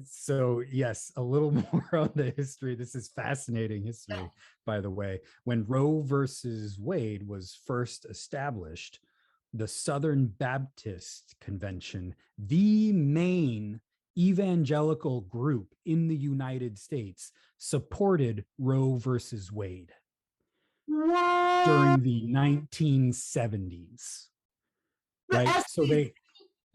So yes, a little more on the history. This is fascinating history, by the way. When Roe versus Wade was first established, the Southern Baptist Convention, the main evangelical group in the United States, supported Roe versus Wade What? during the 1970s, The right? So essays.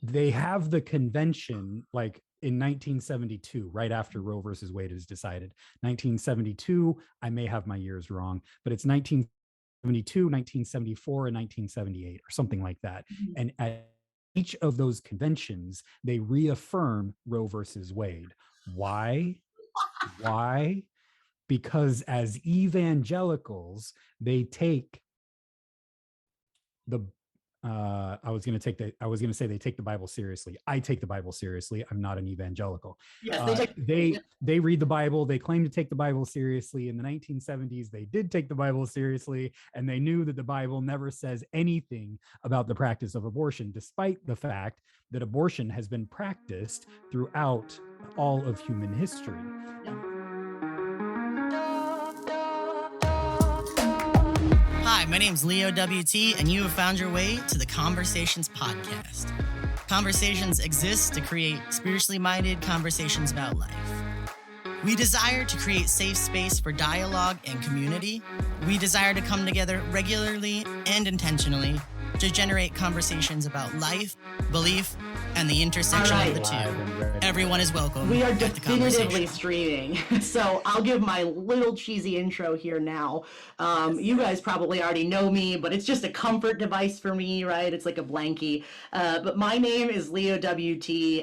they have the convention like in 1972, right after Roe versus Wade is decided. 1972, I may have my years wrong, but it's 1972, 1974, and 1978, or something like that. And at each of those conventions, they reaffirm Roe versus Wade. Why? Why? Because as evangelicals, they take the I was going to say they take the Bible seriously. I take the Bible seriously. I'm not an evangelical. Yes, they take. They read the Bible. They claim to take the Bible seriously. In the 1970s, they did take the Bible seriously, and they knew that the Bible never says anything about the practice of abortion, despite the fact that abortion has been practiced throughout all of human history. Hi, my name's leowt, and you have found your way to the Conversations podcast. Conversations exist to create spiritually minded conversations about life. We desire to create safe space for dialogue and community. We desire to come together regularly and intentionally to generate conversations about life, belief, and the intersection of the two. Everyone is welcome. We are definitively streaming, so I'll give my little cheesy intro here now. You guys probably already know me, but it's just a comfort device for me, right? It's like a blankie. But my name is leowt,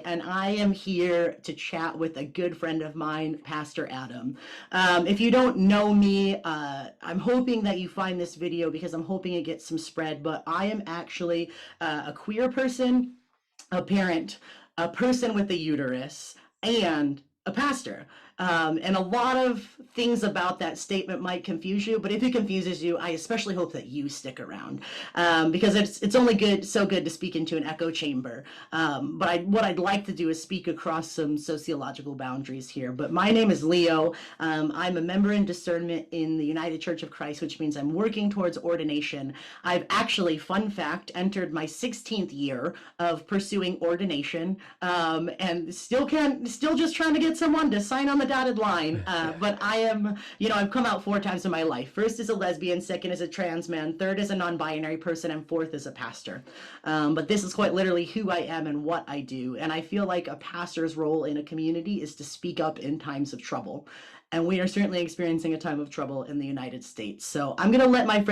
and I am here to chat with a good friend of mine, Pastor Adam. If you don't know me, I'm hoping that you find this video because I'm hoping it gets some spread, but I am actually a queer person, a parent, a person with a uterus, and a pastor. And a lot of things about that statement might confuse you, but if it confuses you, I especially hope that you stick around, because it's only so good to speak into an echo chamber. But what I'd like to do is speak across some sociological boundaries here. But my name is Leo. I'm a member in discernment in the United Church of Christ, which means I'm working towards ordination. I've actually, fun fact, entered my 16th year of pursuing ordination, and still just trying to get someone to sign on the dotted line. But I am, I've come out 4 times in my life. First as a lesbian, second as a trans man, third as a non-binary person, and fourth as a pastor. But this is quite literally who I am and what I do. And I feel like a pastor's role in a community is to speak up in times of trouble. And we are certainly experiencing a time of trouble in the United States. So I'm going to let my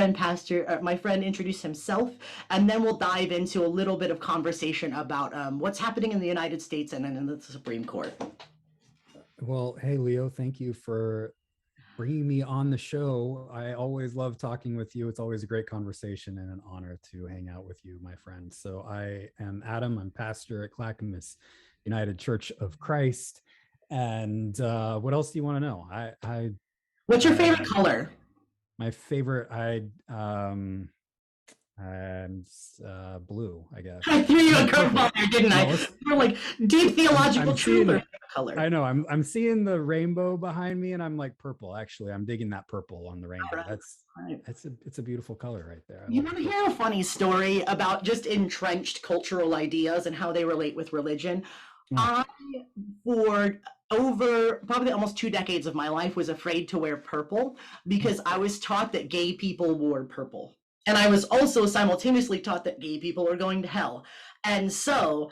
friend introduce himself, and then we'll dive into a little bit of conversation about what's happening in the United States and in the Supreme Court. Well, hey, Leo, thank you for bringing me on the show. I always love talking with you. It's always a great conversation and an honor to hang out with you, my friend. So I am Adam. I'm pastor at Clackamas United Church of Christ. And what else do you want to know? What's your favorite color? My favorite, and blue, I guess. I threw you a curveball there, didn't I? You're like deep theological truth color. I know. I'm seeing the rainbow behind me, and I'm like purple. Actually, I'm digging that purple on the rainbow. Right. It's a beautiful color right there. You want to hear a funny story about just entrenched cultural ideas and how they relate with religion? I, for over probably almost 2 decades of my life, was afraid to wear purple because I was taught that gay people wore purple. And I was also simultaneously taught that gay people are going to hell. And so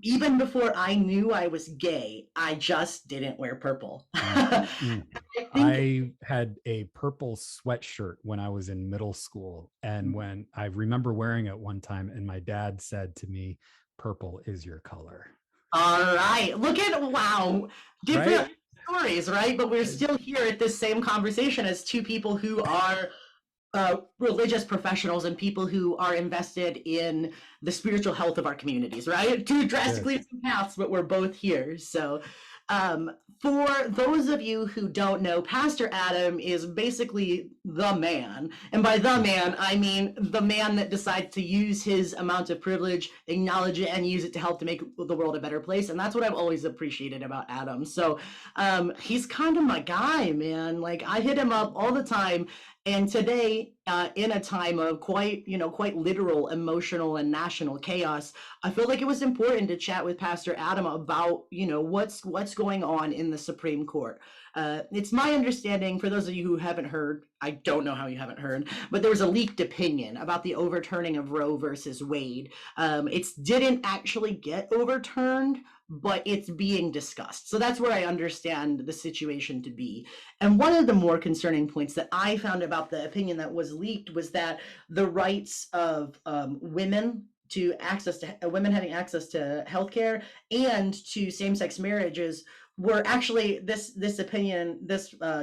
even before I knew I was gay, I just didn't wear purple. I had a purple sweatshirt when I was in middle school. And when I remember wearing it one time, and my dad said to me, "Purple is your color." All right. Look at, wow. Different stories, right? But we're still here at this same conversation as 2 people who are religious professionals and people who are invested in the spiritual health of our communities, right? 2 drastically different paths, but we're both here. So For those of you who don't know, Pastor Adam is basically the man. And by the man, I mean the man that decides to use his amount of privilege, acknowledge it, and use it to help to make the world a better place. And that's what I've always appreciated about Adam. So he's kind of my guy, man. Like, I hit him up all the time. And today, in a time of quite literal emotional and national chaos, I feel like it was important to chat with Pastor Adam about, what's going on in the Supreme Court. It's my understanding, for those of you who haven't heard, I don't know how you haven't heard, but there was a leaked opinion about the overturning of Roe versus Wade. It didn't actually get overturned, but it's being discussed. So that's where I understand the situation to be. And one of the more concerning points that I found about the opinion that was leaked was that the rights of women having access to healthcare and to same-sex marriages were actually this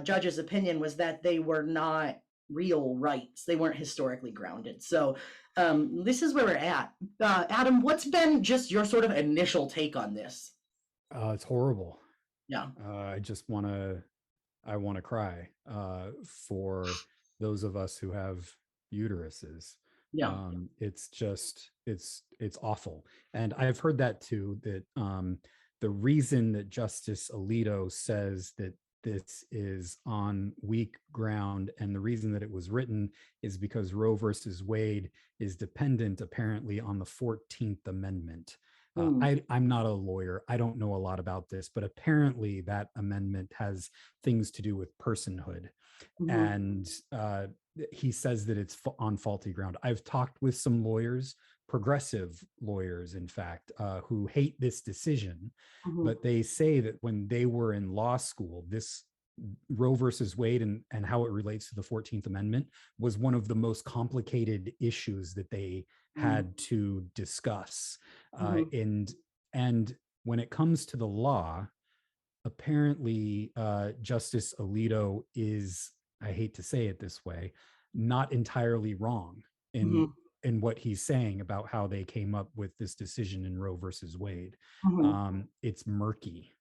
judge's opinion was that they were not real rights. They weren't historically grounded. So this is where we're at. Adam, what's been just your sort of initial take on this? It's horrible. Yeah. I want to cry for those of us who have uteruses. Yeah. It's awful. And I've heard that too, that the reason that Justice Alito says that this is on weak ground, and the reason that it was written, is because Roe versus Wade is dependent apparently on the 14th Amendment. I'm not a lawyer. I don't know a lot about this, but apparently that amendment has things to do with personhood. And he says that it's on faulty ground. I've talked with some lawyers, progressive lawyers, in fact, who hate this decision, but they say that when they were in law school, this Roe versus Wade and how it relates to the 14th Amendment was one of the most complicated issues that they had to discuss. And when it comes to the law, apparently Justice Alito is, I hate to say it this way, not entirely wrong in what he's saying about how they came up with this decision in Roe versus Wade. It's murky.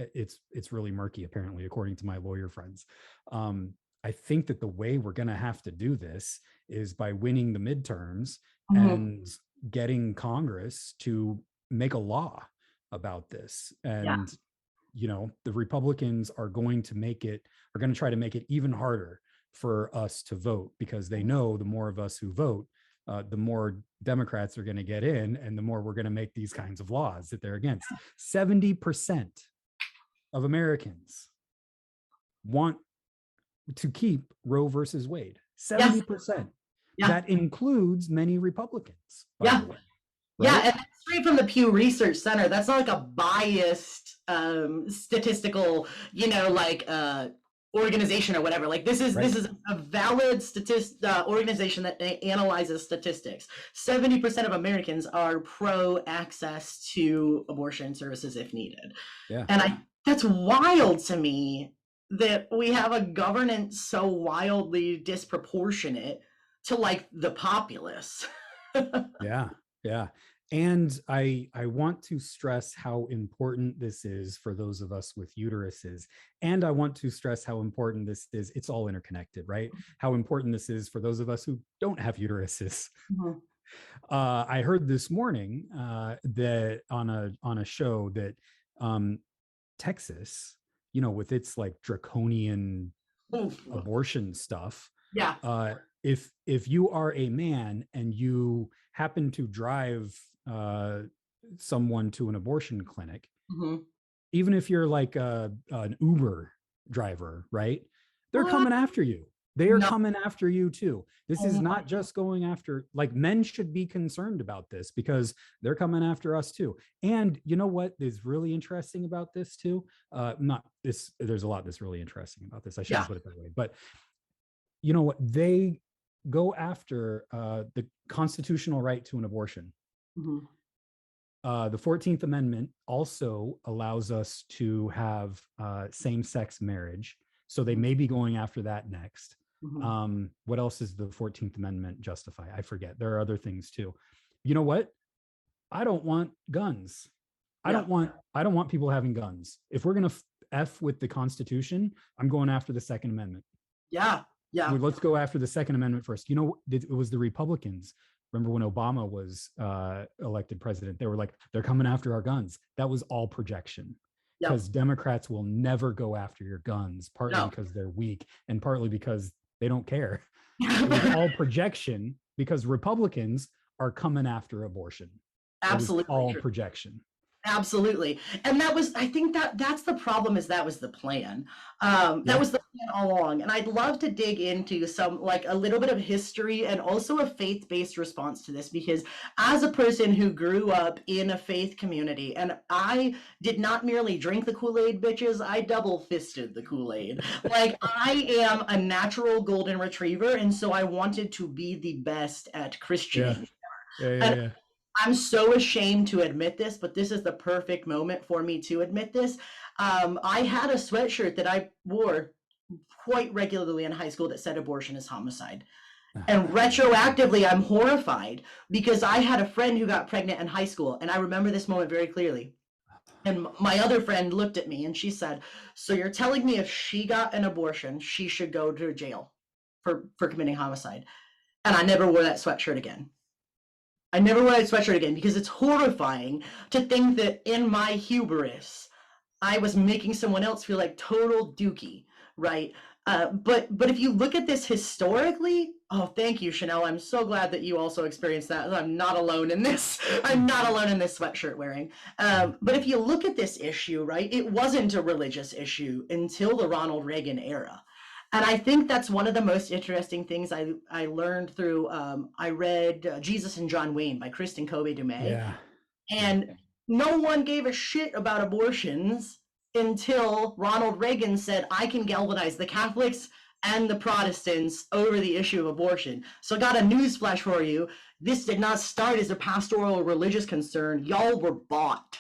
It's really murky, apparently, according to my lawyer friends. I think that the way we're going to have to do this is by winning the midterms and getting Congress to make a law about this. And the Republicans are going to try to make it even harder for us to vote, because they know the more of us who vote, the more Democrats are going to get in, and the more we're going to make these kinds of laws that they're against. 70% of Americans want to keep Roe versus Wade. 70%. That includes many Republicans, by the way. Right? Yeah, and that's straight from the Pew Research Center. That's not like a biased statistical, organization or whatever. Like, this is a valid organization that analyzes statistics. 70% of Americans are pro access to abortion services if needed. Yeah. And that's wild to me that we have a governance so wildly disproportionate to like the populace. Yeah. And I want to stress how important this is for those of us with uteruses. And I want to stress how important this is. It's all interconnected, right? How important this is for those of us who don't have uteruses. I heard this morning that on a show that Texas, with its like draconian abortion stuff. Yeah. If you are a man and you happen to drive someone to an abortion clinic, even if you're like an Uber driver, right? They're coming after you. They are coming after you too. This is not just going after, like, men should be concerned about this because they're coming after us too. And you know what is really interesting about this too? There's a lot that's really interesting about this. I shouldn't put it that way, but you know what? They go after the constitutional right to an abortion. The 14th Amendment also allows us to have same-sex marriage. So they may be going after that next. What else does the 14th Amendment justify? I forget. There are other things too. You know what? I don't want guns. Yeah. I don't want people having guns. If we're gonna f with the Constitution, I'm going after the Second Amendment. Yeah. Yeah. Let's go after the Second Amendment first. You know, it was the Republicans. Remember when Obama was elected president? They were like, they're coming after our guns. That was all projection, Yep. because Democrats will never go after your guns, partly No. because they're weak and partly because they don't care. It was all projection because Republicans are coming after abortion. It was Absolutely all true. projection. Absolutely. And that was, I think that that's the problem, is that was the plan. That Yeah. was the plan all along. And I'd love to dig into some, like a little bit of history and also a faith-based response to this, because as a person who grew up in a faith community, and I did not merely drink the Kool-Aid, bitches, I double fisted the Kool-Aid. Like, I am a natural golden retriever. And so I wanted to be the best at Christianing. And I'm so ashamed to admit this, but this is the perfect moment for me to admit this. I had a sweatshirt that I wore quite regularly in high school that said abortion is homicide. And retroactively, I'm horrified because I had a friend who got pregnant in high school, and I remember this moment very clearly. And my other friend looked at me and she said, "So you're telling me if she got an abortion, she should go to jail for committing homicide?" And I never wore that sweatshirt again. I never wore that sweatshirt again because it's horrifying to think that in my hubris, I was making someone else feel like total dookie, right? But if you look at this historically, oh, thank you, Chanel. I'm so glad that you also experienced that. I'm not alone in this. I'm not alone in this sweatshirt wearing. But if you look at this issue, right, it wasn't a religious issue until the Ronald Reagan era. And I think that's one of the most interesting things I learned through, I read Jesus and John Wayne by Kristen Kobe Dumais. Yeah. And no one gave a shit about abortions until Ronald Reagan said, "I can galvanize the Catholics and the Protestants over the issue of abortion." So I got a newsflash for you. This did not start as a pastoral or religious concern. Y'all were bought.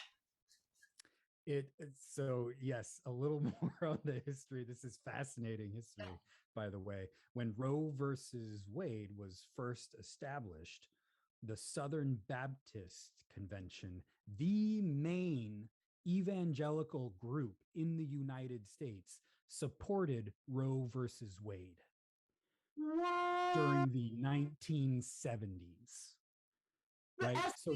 So yes, a little more on the history. This is fascinating history, by the way. When Roe versus Wade was first established, the Southern Baptist Convention, the main evangelical group in the United States, supported Roe versus Wade during the 1970s. Right? So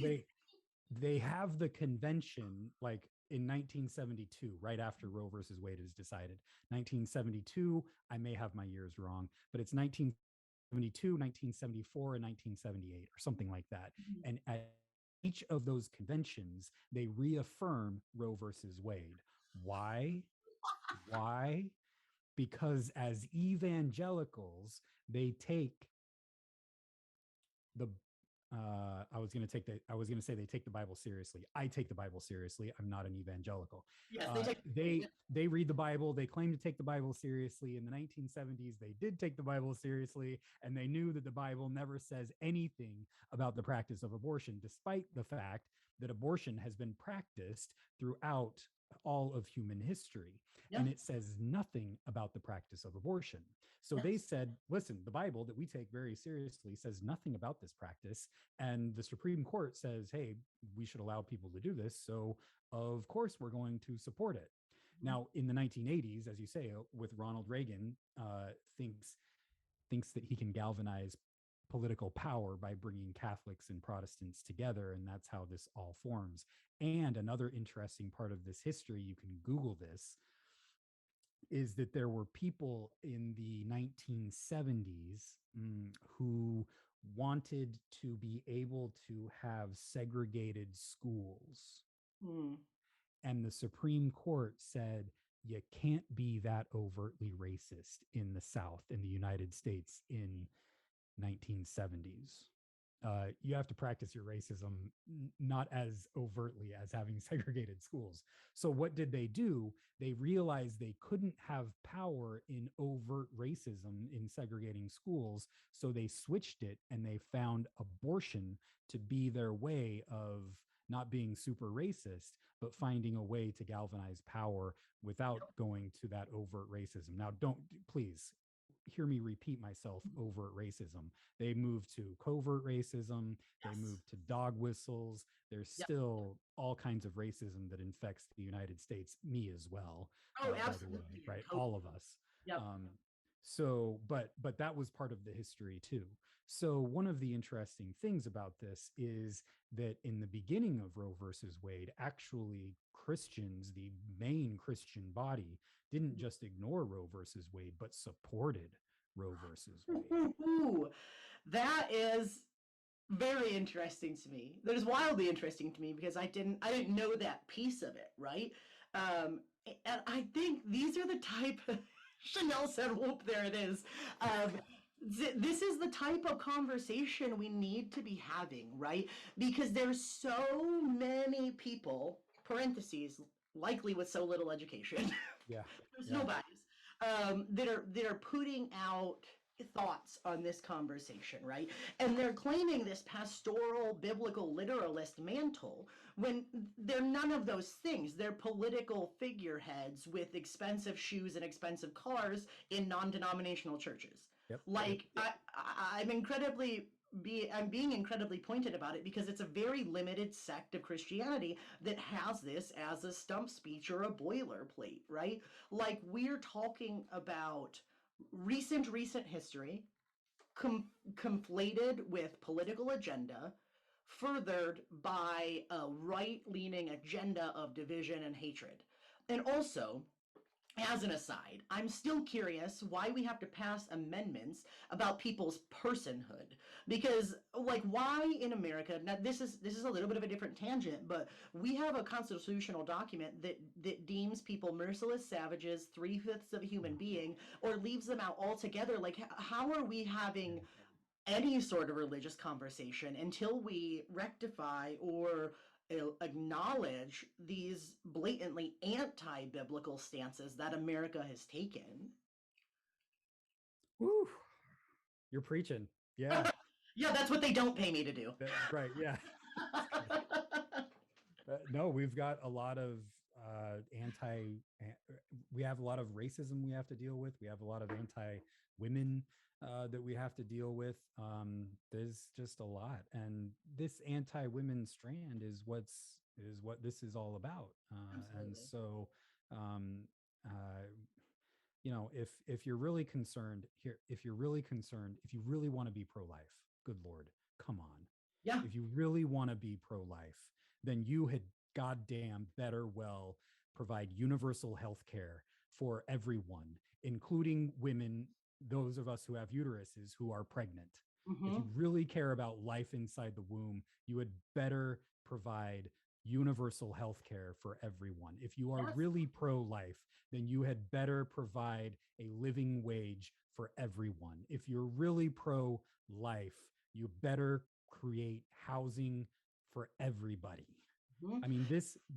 they have the convention like in 1972, right after Roe versus Wade is decided. 1972, I may have my years wrong, but it's 1972, 1974, and 1978, or something like that. And at each of those conventions, they reaffirm Roe versus Wade. Why? Why? Because as evangelicals, they take the I was going to say they take the Bible seriously. I take the Bible seriously. I'm not an evangelical. Yes, they read the Bible. They claim to take the Bible seriously. In the 1970s, they did take the Bible seriously, and they knew that the Bible never says anything about the practice of abortion, despite the fact that abortion has been practiced throughout all of human history. Yeah. And it says nothing about the practice of abortion. So they said, listen, the Bible that we take very seriously says nothing about this practice. And the Supreme Court says, hey, we should allow people to do this. So of course, we're going to support it. Now, in the 1980s, as you say, with Ronald Reagan, thinks that he can galvanize political power by bringing Catholics and Protestants together. And that's how this all forms. And another interesting part of this history, you can Google this, is that there were people in the 1970s who wanted to be able to have segregated schools. And the Supreme Court said, you can't be that overtly racist in the South, in the United States in 1970s. You have to practice your racism not as overtly as having segregated schools. So what did they do? They realized they couldn't have power in overt racism in segregating schools. So they switched it, and they found abortion to be their way of not being super racist, but finding a way to galvanize power without going to that overt racism. Now, please, hear me repeat myself, overt racism. They moved to covert racism. They Yes. moved to dog whistles. There's Yep. still all kinds of racism that infects the United States, me as well. Oh, By the absolutely. way, right? Totally. All of us. Yep. So, but that was part of the history too. So one of the interesting things about this is that in the beginning of Roe versus Wade, actually Christians, the main Christian body, didn't just ignore Roe versus Wade, but supported Roe versus Wade. Ooh, that is very interesting to me. That is wildly interesting to me because I didn't know that piece of it, right? And I think these are the type of Chanel said, whoop, there it is. This is the type of conversation we need to be having, right? Because there's so many people, parentheses, likely with so little education. Yeah. There's Yeah. no bias. That are putting out thoughts on this conversation, right? And they're claiming this pastoral biblical literalist mantle when they're none of those things. They're political figureheads with expensive shoes and expensive cars in non-denominational churches. Yep. Like I'm being incredibly pointed about it because it's a very limited sect of Christianity that has this as a stump speech or a boilerplate, right? Like we're talking about recent history conflated with political agenda, furthered by a right-leaning agenda of division and hatred. And also, as an aside, I'm still curious why we have to pass amendments about people's personhood. Because, like, why in America? Now, this is a little bit of a different tangent, but we have a constitutional document that deems people merciless savages, 3/5 of a human being, or leaves them out altogether. Like, how are we having any sort of religious conversation until we rectify or acknowledge these blatantly anti-biblical stances that America has taken? Woo. You're preaching. Yeah. Yeah, that's what they don't pay me to do. Right. Yeah. No, we've got a lot of we have a lot of racism we have to deal with. We have a lot of anti-women that we have to deal with. There's just a lot, and this anti-women strand is what this is all about. And so, if you're really concerned here, if you really want to be pro-life, good Lord, come on. Yeah. If you really want to be pro-life, then you had goddamn better well provide universal health care for everyone, including women, those of us who have uteruses who are pregnant. Mm-hmm. If you really care about life inside the womb, you had better provide universal health care for everyone. If you are really pro-life, then you had better provide a living wage for everyone. If you're really pro-life, you better create housing for everybody. Mm-hmm. I mean,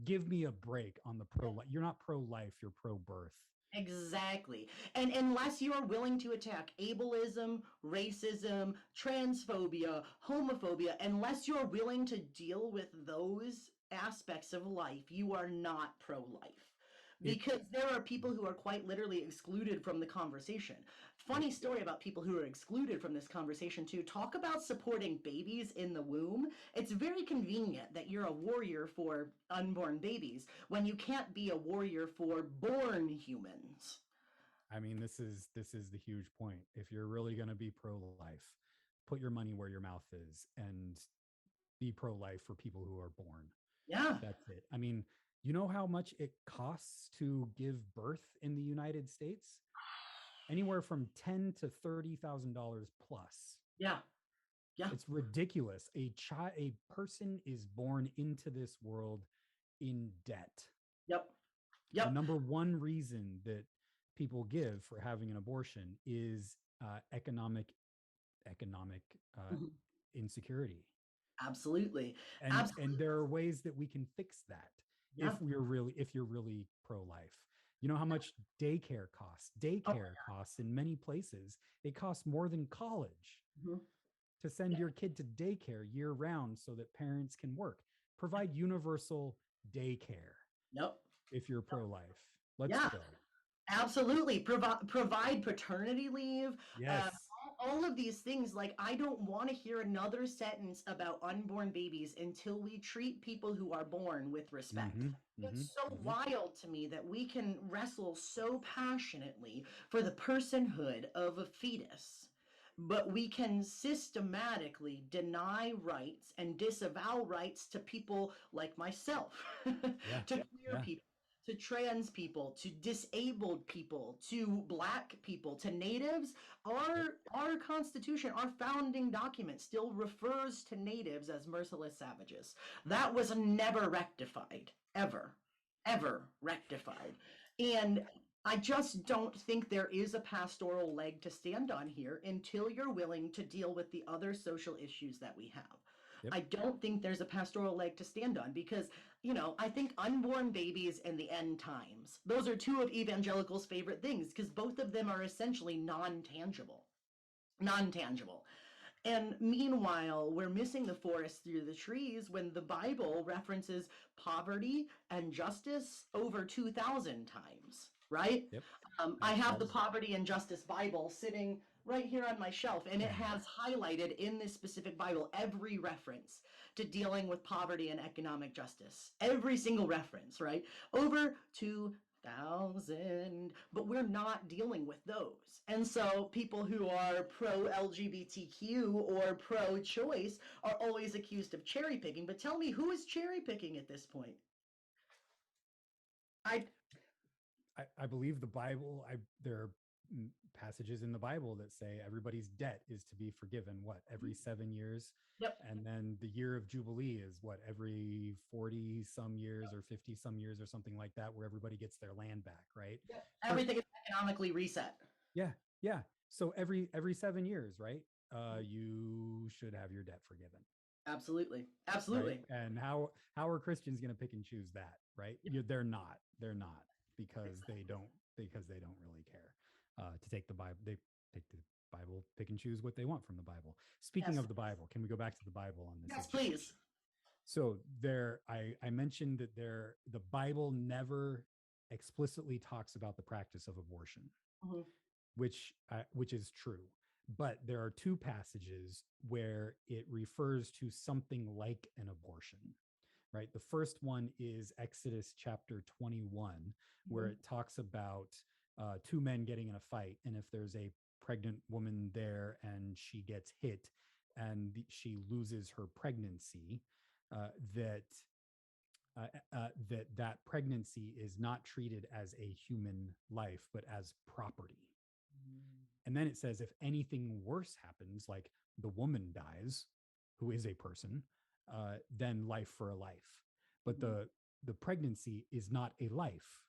give me a break on the pro-life. You're not pro-life, you're pro-birth. Exactly. And unless you are willing to attack ableism, racism, transphobia, homophobia, unless you're willing to deal with those aspects of life, you are not pro-life. Because there are people who are quite literally excluded from the conversation. Funny story about people who are excluded from this conversation too. Talk about supporting babies in the womb. It's very convenient that you're a warrior for unborn babies when you can't be a warrior for born humans. I mean, this is the huge point. If you're really going to be pro-life, put your money where your mouth is and be pro-life for people who are born. Yeah. That's it. I mean, you know how much it costs to give birth in the United States? Anywhere from $10,000 to $30,000 plus. Yeah. Yeah. It's ridiculous. A person is born into this world in debt. Yep. The number one reason that people give for having an abortion is economic insecurity. Absolutely. And there are ways that we can fix that. Yeah. If you're really pro-life. You know how much daycare costs? Daycare costs in many places. It costs more than college to send your kid to daycare year round so that parents can work. Provide universal daycare. Yep. If you're pro-life. Let's go. Absolutely. Provide paternity leave. Uh, Yes. all of these things. Like, I don't want to hear another sentence about unborn babies until we treat people who are born with respect. Mm-hmm. Mm-hmm. It's so Mm-hmm. wild to me that we can wrestle so passionately for the personhood of a fetus, but we can systematically deny rights and disavow rights to people like myself, Yeah. to queer Yeah. people, to trans people, to disabled people, to black people, to natives. Yep. Our constitution, our founding document still refers to natives as merciless savages. That was never rectified, ever rectified. And I just don't think there is a pastoral leg to stand on here until you're willing to deal with the other social issues that we have. Yep. I don't think there's a pastoral leg to stand on because, I think unborn babies and the end times, those are two of evangelicals' favorite things because both of them are essentially non-tangible. Non-tangible. And meanwhile, we're missing the forest through the trees when the Bible references poverty and justice over 2,000 times, right? Yep. I have the Absolutely. Poverty and Justice Bible sitting right here on my shelf, and it has highlighted in this specific Bible every reference to dealing with poverty and economic justice. Every single reference, right? Over 2,000, but we're not dealing with those. And so people who are pro LGBTQ or pro choice are always accused of cherry picking. But tell me, who is cherry picking at this point? I I believe the Bible, there are passages in the Bible that say everybody's debt is to be forgiven, what, every 7 years? Yep. And then the year of Jubilee is what, every 40 some years or 50 some years or something like that, where everybody gets their land back, right? Yep. So, Everything is economically reset. yeah, yeah. So every 7 years, right? You should have your debt forgiven. Absolutely. Right. Absolutely. And how are Christians going to pick and choose that, right? Yep. They're not. They're not because they don't really care to take the Bible. They take the Bible, pick and choose what they want from the Bible. Speaking Yes. of the Bible, can we go back to the Bible on this Yes, issue? please. So I mentioned that the Bible never explicitly talks about the practice of abortion, Mhm. which is true. But there are two passages where it refers to something like an abortion, right? The first one is Exodus chapter 21, where Mhm. it talks about two men getting in a fight. And if there's a pregnant woman there and she gets hit and she loses her pregnancy, that that pregnancy is not treated as a human life, but as property. And then it says if anything worse happens, like the woman dies, who is a person, then life for a life. But the pregnancy is not a life,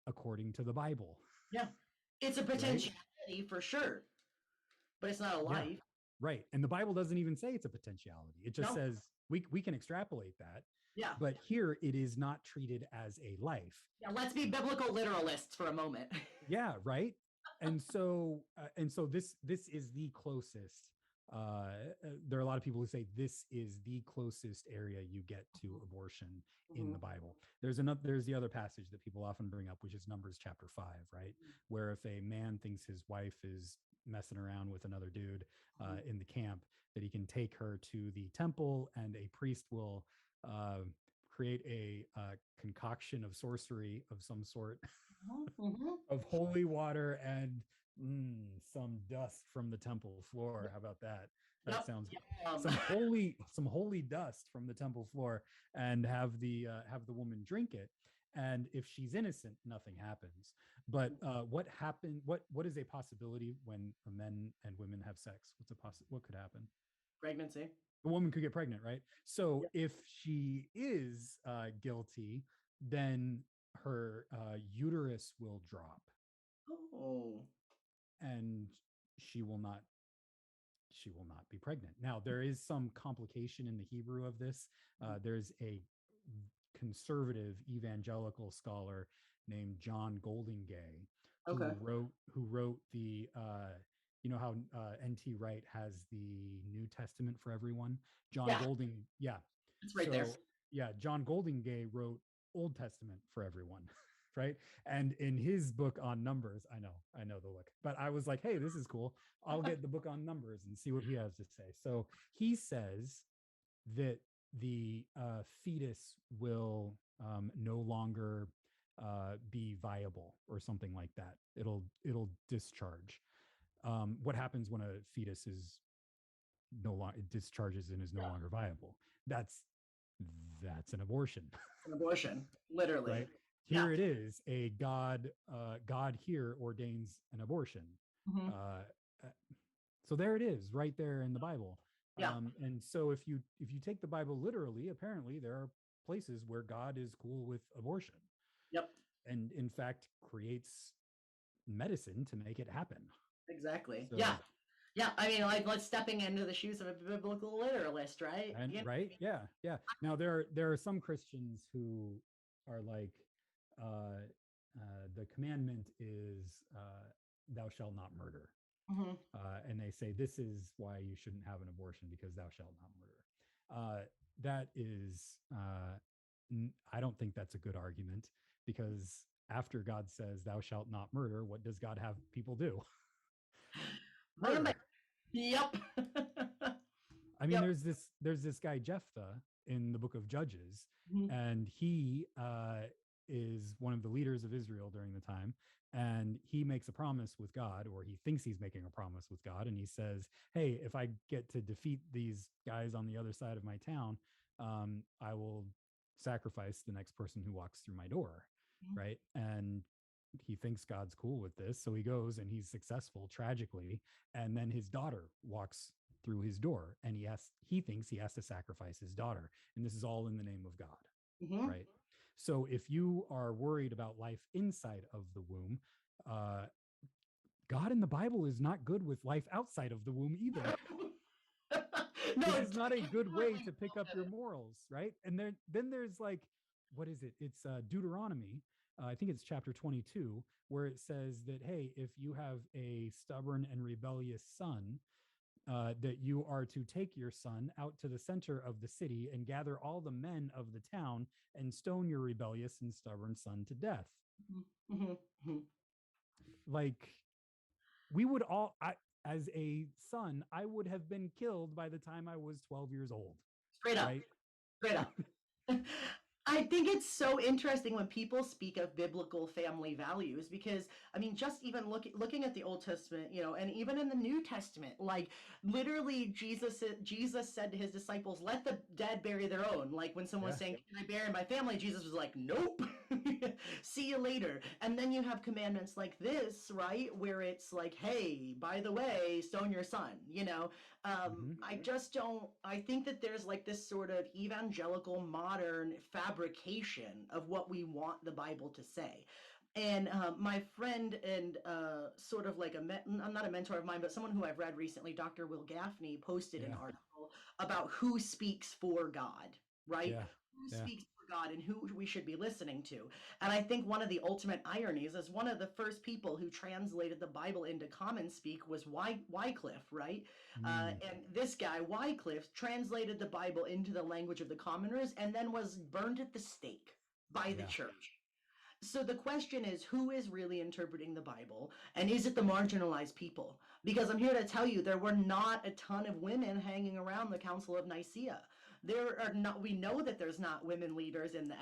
according to the Bible. Yeah. It's a Right? potentiality for sure, but it's not a Yeah. life. Right. And the Bible doesn't even say it's a potentiality. It just No. says we can extrapolate that. Yeah. But here it is not treated as a life. Yeah. Let's be biblical literalists for a moment. Yeah, right. And so this is the closest. There are a lot of people who say this is the closest area you get to abortion in the Bible. There's the other passage that people often bring up, which is Numbers chapter 5, right? Where if a man thinks his wife is messing around with another dude in the camp, that he can take her to the temple and a priest will create a concoction of sorcery of some sort of holy water and some dust from the temple floor. How about that? That sounds some holy dust from the temple floor, and have the woman drink it. And if she's innocent, nothing happens. But what happened? What is a possibility when men and women have sex? What could happen? Pregnancy. A woman could get pregnant, right? So if she is guilty, then her uterus will drop. Oh. And she will not be pregnant. Now, there is some complication in the Hebrew of this. There's a conservative evangelical scholar named John Goldingay who wrote the you know how N.T. Wright has the New Testament for everyone. John It's right there. Yeah, John Goldingay wrote Old Testament for everyone. right? And in his book on Numbers, I know the look, but I was like, hey, this is cool. I'll get the book on Numbers and see what he has to say. So he says that the fetus will no longer be viable or something like that. It'll discharge. What happens when a fetus is no longer discharges and is no longer viable? That's an abortion. An abortion, literally. Right Yeah. here it is, a God here ordains an abortion. Mhm. So there it is, right there in the Bible. Yeah. And so if you take the Bible literally, apparently there are places where God is cool with abortion. Yep. And in fact creates medicine to make it happen. Exactly. So, yeah. Yeah. I mean, like, let's stepping into the shoes of a biblical literalist, right? and right. Yeah. Yeah. Now there are some Christians who are like, the commandment is thou shalt not murder. Mhm. And they say this is why you shouldn't have an abortion, because thou shalt not murder. That is, I don't think that's a good argument, because after God says thou shalt not murder, what does God have people do? Murder. Yep. I mean, Yep. there's this guy Jephthah in the book of Judges, Mhm. and he is one of the leaders of Israel during the time, and he makes a promise with God, or he thinks he's making a promise with God, and he says, "Hey, if I get to defeat these guys on the other side of my town, I will sacrifice the next person who walks through my door." Mhm. Right? And he thinks God's cool with this, so he goes and he's successful tragically, and then his daughter walks through his door, and he thinks he has to sacrifice his daughter, and this is all in the name of God. Mhm. Right? So if you are worried about life inside of the womb, God in the Bible is not good with life outside of the womb either. No, This it's is not a good way to pick up bullshit. your morals, right? And then there's like, what is it? It's Deuteronomy. I think it's chapter 22, where it says that, hey, if you have a stubborn and rebellious son, that you are to take your son out to the center of the city and gather all the men of the town and stone your rebellious and stubborn son to death. Mhm. Mhm. Like, we would all, as a son, I would have been killed by the time I was 12 years old. Straight up. Right? Straight up. I think it's so interesting when people speak of biblical family values, because I mean, just even looking at the Old Testament, and even in the New Testament, like, literally Jesus said to his disciples, "Let the dead bury their own." Like, when someone was saying, "Can I bury my family?" Jesus was like, "Nope." See you later. And then you have commandments like this, right, where it's like, "Hey, by the way, stone your son." I just don't. I think that there's like this sort of evangelical modern fabrication of what we want the Bible to say. And my friend and sort of like I'm not a mentor of mine, but someone who I've read recently, Dr. Will Gaffney, posted an article about who speaks for God, right? Who speaks for God and who we should be listening to. And I think one of the ultimate ironies is one of the first people who translated the Bible into common speak was Wycliffe, right? And this guy, Wycliffe, translated the Bible into the language of the commoners and then was burned at the stake by the church. So the question is, who is really interpreting the Bible, and is it the marginalized people? Because I'm here to tell you, there were not a ton of women hanging around the Council of Nicaea. There are not. We know that there's not women leaders in the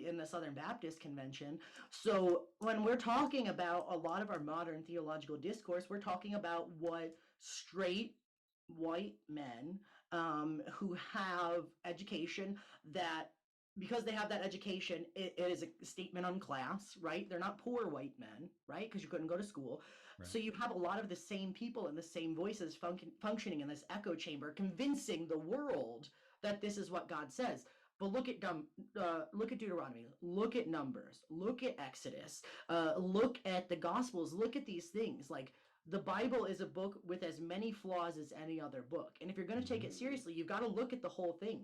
in the Southern Baptist Convention. So when we're talking about a lot of our modern theological discourse, we're talking about what straight white men who have education, that because they have that education, it is a statement on class, right? They're not poor white men, right? Because you couldn't go to school. Right. So you have a lot of the same people and the same voices functioning in this echo chamber, convincing the world that this is what God says. But look at Deuteronomy, look at Numbers, look at Exodus, look at the Gospels, look at these things. Like, the Bible is a book with as many flaws as any other book. And if you're going to take it seriously, you've got to look at the whole thing.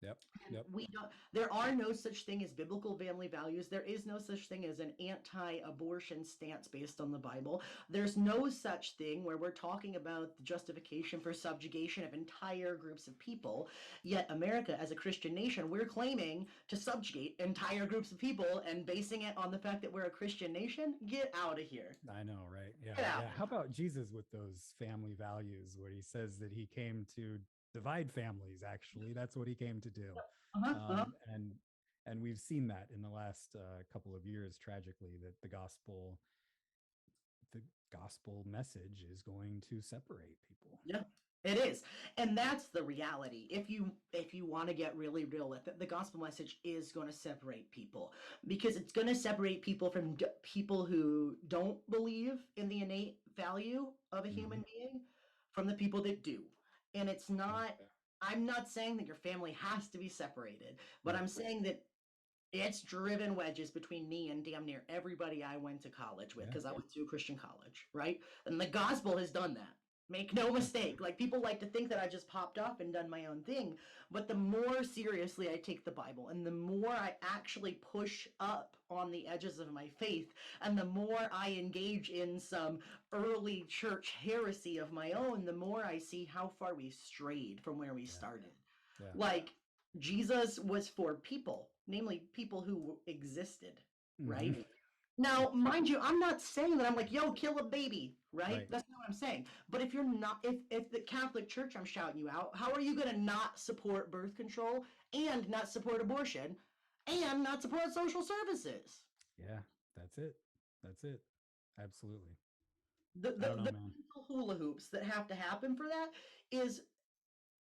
Yep. Yep. We don't, there are no such thing as biblical family values. There is no such thing as an anti-abortion stance based on the Bible. There's no such thing where we're talking about the justification for subjugation of entire groups of people. Yet America, as a Christian nation, we're claiming to subjugate entire groups of people and basing it on the fact that we're a Christian nation. Get out of here. I know, right? Yeah. Get out. Yeah. How about Jesus with those family values where he says that he came to divide families? Actually, that's what he came to do. Uh-huh, uh-huh. And we've seen that in the last couple of years, tragically, that the gospel message is going to separate people. Yeah, it is. And that's the reality. If you want to get really real with it, the gospel message is going to separate people, because it's going to separate people from people who don't believe in the innate value of a human being from the people that do. And it's not, I'm not saying that your family has to be separated, but I'm saying that it's driven wedges between me and damn near everybody I went to college with, because I went to a Christian college, right? And the gospel has done that. Make no mistake. Like, people like to think that I just popped up and done my own thing, but the more seriously I take the Bible and the more I actually push up on the edges of my faith and the more I engage in some early church heresy of my own, the more I see how far we strayed from where we started. Like, Jesus was for people, namely people who existed, right? Now, mind you, I'm not saying that I'm like, yo, kill a baby, right? That's not what I'm saying. But if you're not, if the Catholic Church, I'm shouting you out, how are you going to not support birth control and not support abortion and not support social services? Yeah, that's it. That's it. Absolutely. The mental hula hoops that have to happen for that is,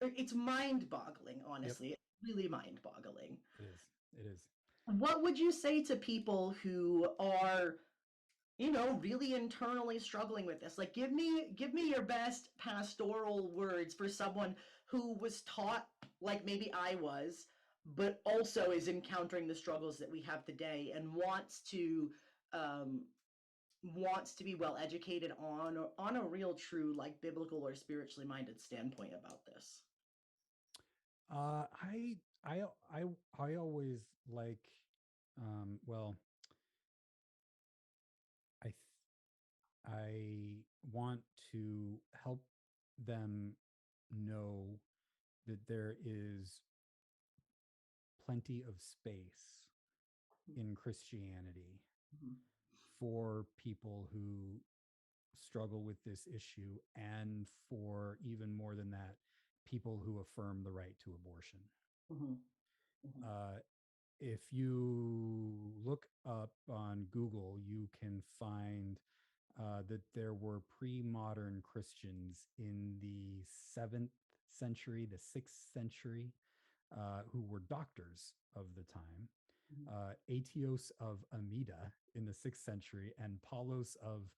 it's mind-boggling, honestly. It's really mind-boggling. It is. It is. What would you say to people who are, really internally struggling with this? Like, give me your best pastoral words for someone who was taught like maybe I was, but also is encountering the struggles that we have today and wants to be well educated on a real true like biblical or spiritually minded standpoint about this. I always like, well, I want to help them know that there is plenty of space in Christianity for people who struggle with this issue, and for, even more than that, people who affirm the right to abortion. If you look up on Google, you can find that there were pre-modern Christians in the 7th century, the 6th century, who were doctors of the time. Aetios of Amida in the 6th century and Paulos of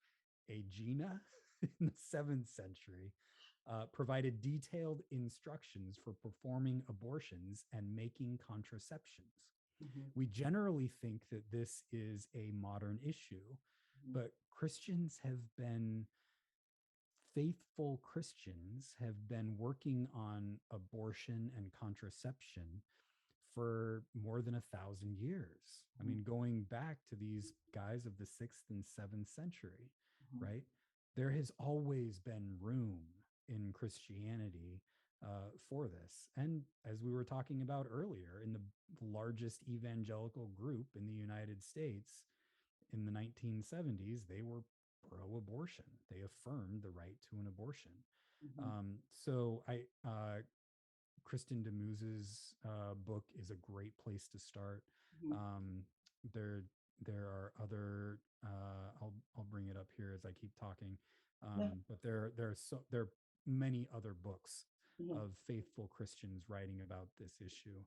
Aegina in the 7th century provided detailed instructions for performing abortions and making contraceptions. We generally think that this is a modern issue, but faithful Christians have been working on abortion and contraception for more than 1,000 years. I mean, going back to these guys of the 6th and 7th century, right? There has always been room in Christianity for this. And as we were talking about earlier, in the largest evangelical group in the United States in the 1970s, they were pro-abortion. They affirmed the right to an abortion. So Kristen DeMuse's book is a great place to start. There are other. I'll bring it up here as I keep talking. But there are many other books of faithful Christians writing about this issue,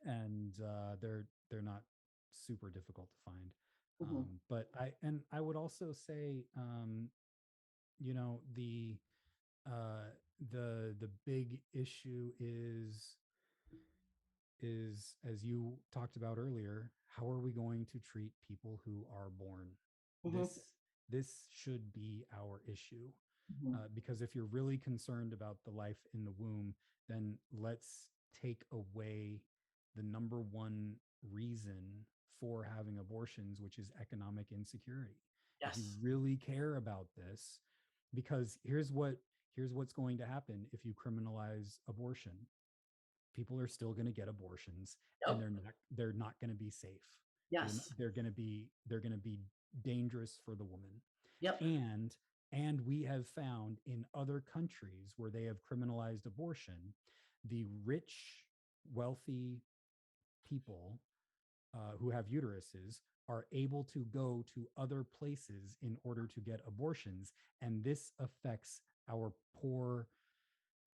and they're not super difficult to find. But I would also say, the big issue is, as you talked about earlier, how are we going to treat people who are born? This should be our issue, because if you're really concerned about the life in the womb, then let's take away the number one reason for having abortions, which is economic insecurity. If you Yes. really care about this, because here's what's going to happen if you criminalize abortion. People are still going to get abortions, and Yep. they're not going to be safe. Yes. They're going to be dangerous for the woman. Yep. And we have found in other countries where they have criminalized abortion, the rich, wealthy people who have uteruses are able to go to other places in order to get abortions. And this affects our poor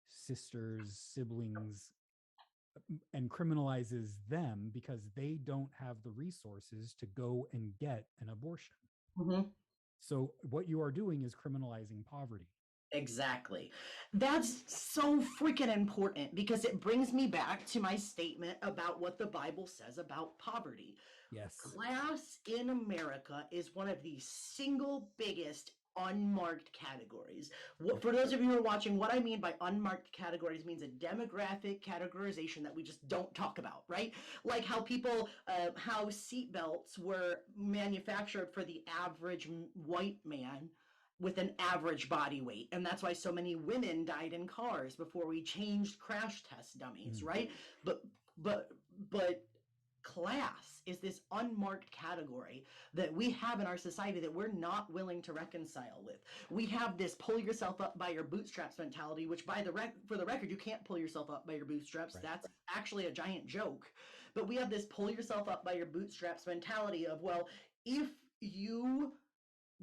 sisters, siblings, and criminalizes them because they don't have the resources to go and get an abortion. Mm-hmm. So what you are doing is criminalizing poverty. Exactly. That's so freaking important because it brings me back to my statement about what the Bible says about poverty. Yes. Class in America is one of the single biggest unmarked categories. For those of you who are watching, what I mean by unmarked categories means a demographic categorization that we just don't talk about, right? Like how people, how seatbelts were manufactured for the average white man with an average body weight. And that's why so many women died in cars before we changed crash test dummies, right? But class is this unmarked category that we have in our society that we're not willing to reconcile with. We have this pull yourself up by your bootstraps mentality, which for the record, you can't pull yourself up by your bootstraps. Right. That's actually a giant joke. But we have this pull yourself up by your bootstraps mentality of, well, if you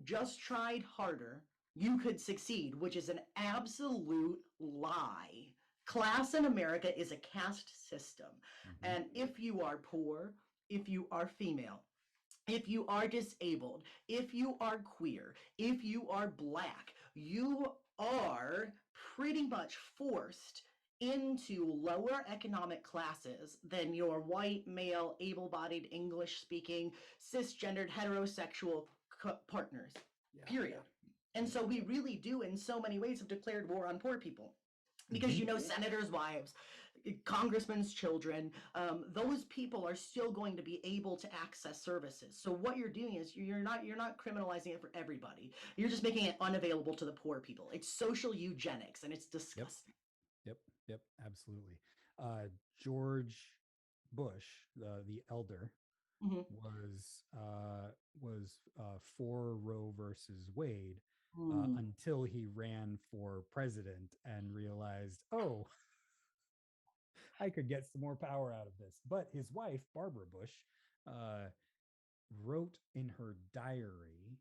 just tried harder, you could succeed, which is an absolute lie. Class in America is a caste system. Mm-hmm. And if you are poor, if you are female, if you are disabled, if you are queer, if you are Black, you are pretty much forced into lower economic classes than your white, male, able-bodied, English-speaking, cisgendered, heterosexual partners, period. And so we really do, in so many ways, have declared war on poor people. Because senators' wives, congressmen's children, those people are still going to be able to access services. So what you're doing is you're not criminalizing it for everybody. You're just making it unavailable to the poor people. It's social eugenics, and it's disgusting. Yep, absolutely. George Bush, the elder, was for Roe versus Wade until he ran for president and realized, oh, I could get some more power out of this. But his wife, Barbara Bush, wrote in her diary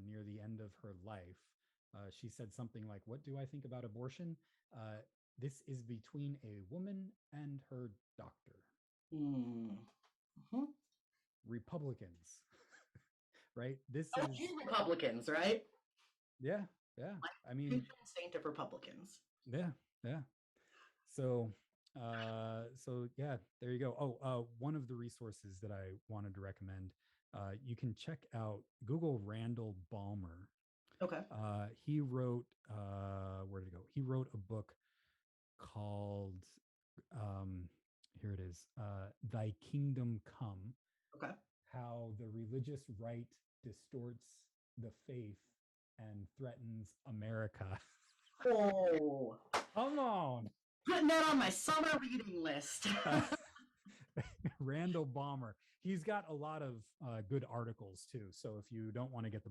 near the end of her life, she said something like, "What do I think about abortion? This is between a woman and her doctor." Republicans, right? This is Republicans, right? Yeah. I mean, saint of Republicans. Yeah. So yeah, there you go. One of the resources that I wanted to recommend, you can check out Google Randall Balmer. Okay. He wrote where did it go? He wrote a book called here it is, Thy Kingdom Come. Okay. How the religious right distorts the faith and threatens America. Oh, come on. Putting that on my summer reading list. Randall Balmer. He's got a lot of good articles too. So if you don't want to get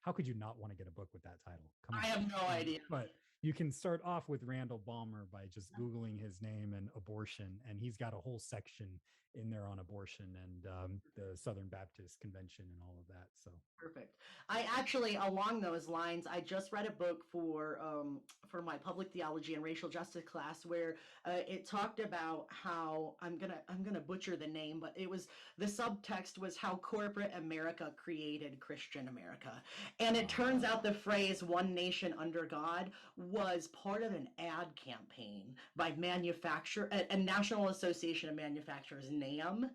how could you not want to get a book with that title? Come on. I have no idea. But you can start off with Randall Balmer by just Googling his name and abortion. And he's got a whole section in there on abortion and the Southern Baptist Convention and all of that. So perfect. I actually, along those lines, I just read a book for my public theology and racial justice class where it talked about how I'm gonna butcher the name, but it was the subtext was how corporate America created Christian America, and it turns out the phrase "one nation under God" was part of an ad campaign by a National Association of Manufacturers, NAM.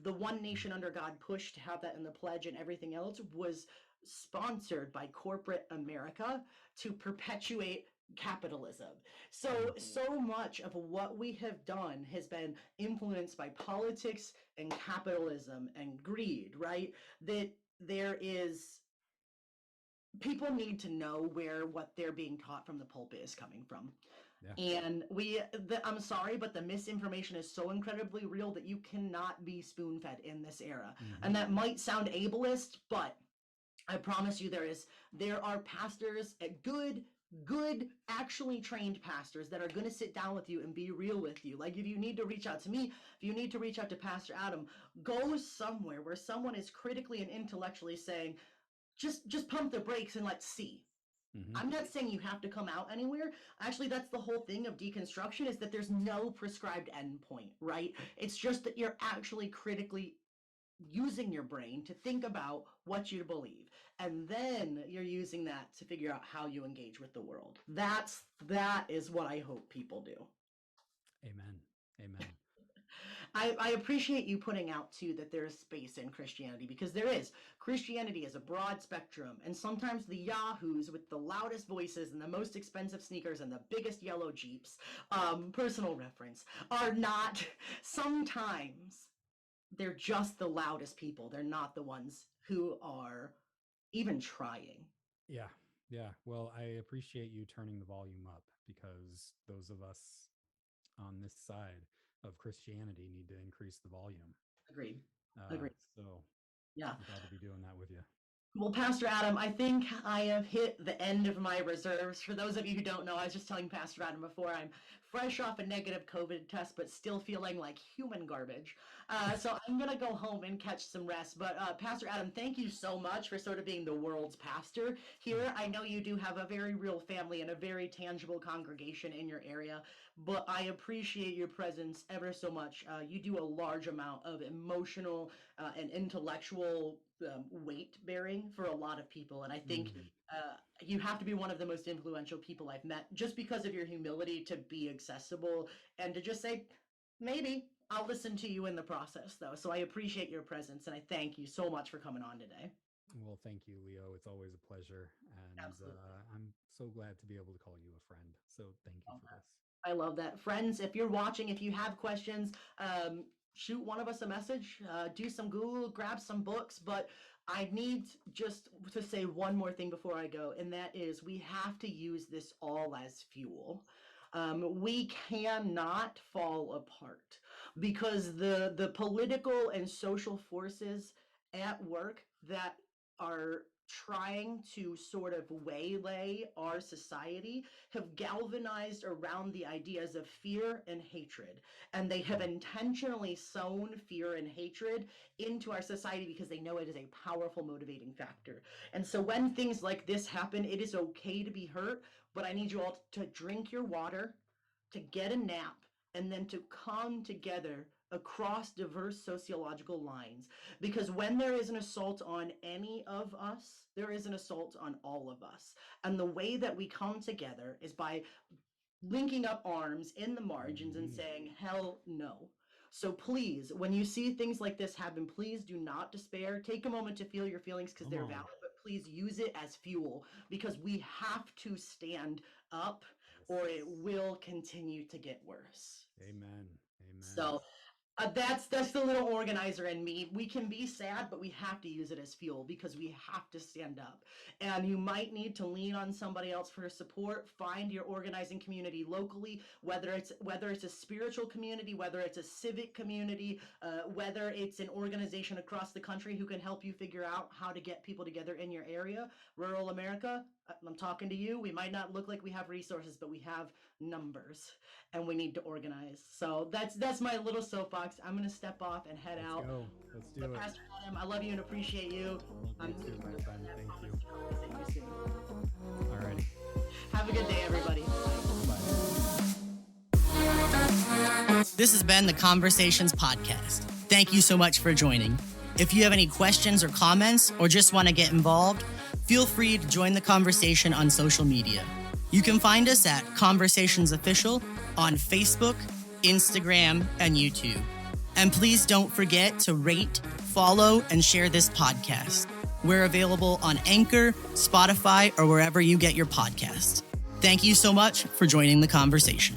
The One Nation Under God push to have that in the pledge and everything else was sponsored by corporate America to perpetuate capitalism. So much of what we have done has been influenced by politics and capitalism and greed, right? That there is people need to know where what they're being taught from the pulpit is coming from. Yeah. And I'm sorry, but the misinformation is so incredibly real that you cannot be spoon-fed in this era. And that might sound ableist, but I promise you there are pastors, good, actually trained pastors that are going to sit down with you and be real with you. Like if you need to reach out to me, if you need to reach out to Pastor Adam, go somewhere where someone is critically and intellectually saying, just pump the brakes and let's see. I'm not saying you have to come out anywhere. Actually, that's the whole thing of deconstruction, is that there's no prescribed endpoint, right? It's just that you're actually critically using your brain to think about what you believe, and then you're using that to figure out how you engage with the world. That is what I hope people do. Amen. I appreciate you putting out too that there is space in Christianity, because there is. Christianity is a broad spectrum, and sometimes the yahoos with the loudest voices and the most expensive sneakers and the biggest yellow Jeeps, personal reference, are not, sometimes they're just the loudest people. They're not the ones who are even trying. Yeah. Well, I appreciate you turning the volume up, because those of us on this side of Christianity need to increase the volume. Agreed. So yeah, I'm glad to be doing that with you. Well, Pastor Adam, I think I have hit the end of my reserves. For those of you who don't know, I was just telling Pastor Adam before, I'm fresh off a negative COVID test, but still feeling like human garbage. So I'm going to go home and catch some rest. But Pastor Adam, thank you so much for sort of being the world's pastor here. I know you do have a very real family and a very tangible congregation in your area, but I appreciate your presence ever so much. You do a large amount of emotional and intellectual weight bearing for a lot of people. And I think you have to be one of the most influential people I've met, just because of your humility to be accessible and to just say, maybe I'll listen to you in the process, though. So I appreciate your presence, and I thank you so much for coming on today. Well, thank you, Leo. It's always a pleasure. And I'm so glad to be able to call you a friend. So thank you for this. I love that. Friends, if you're watching, if you have questions, shoot one of us a message, do some Google, grab some books. But I need just to say one more thing before I go, and that is we have to use this all as fuel. We cannot fall apart, because the political and social forces at work that are trying to sort of waylay our society have galvanized around the ideas of fear and hatred. And they have intentionally sown fear and hatred into our society because they know it is a powerful motivating factor. And so when things like this happen, it is okay to be hurt, but I need you all to drink your water, to get a nap, and then to come together across diverse sociological lines. Because when there is an assault on any of us, there is an assault on all of us. And the way that we come together is by linking up arms in the margins and saying, hell no. So please, when you see things like this happen, please do not despair. Take a moment to feel your feelings, because they're valid, but please use it as fuel, because we have to stand up or it will continue to get worse. Amen. So that's the little organizer in me. We can be sad, but we have to use it as fuel, because we have to stand up. And you might need to lean on somebody else for support. Find your organizing community locally, whether it's a spiritual community, whether it's a civic community, whether it's an organization across the country who can help you figure out how to get people together in your area. Rural America, I'm talking to you. We might not look like we have resources, but we have numbers, and we need to organize. So that's my little soapbox. I'm going to step off and head out. Let's do it. Pastor Adam, I love you and appreciate you. You too, my friend. Thank you. All righty. Have a good day, everybody. Bye. This has been the Conversations Podcast. Thank you so much for joining. If you have any questions or comments, or just want to get involved, feel free to join the conversation on social media. You can find us at Conversations Official on Facebook, Instagram, and YouTube. And please don't forget to rate, follow, and share this podcast. We're available on Anchor, Spotify, or wherever you get your podcasts. Thank you so much for joining the conversation.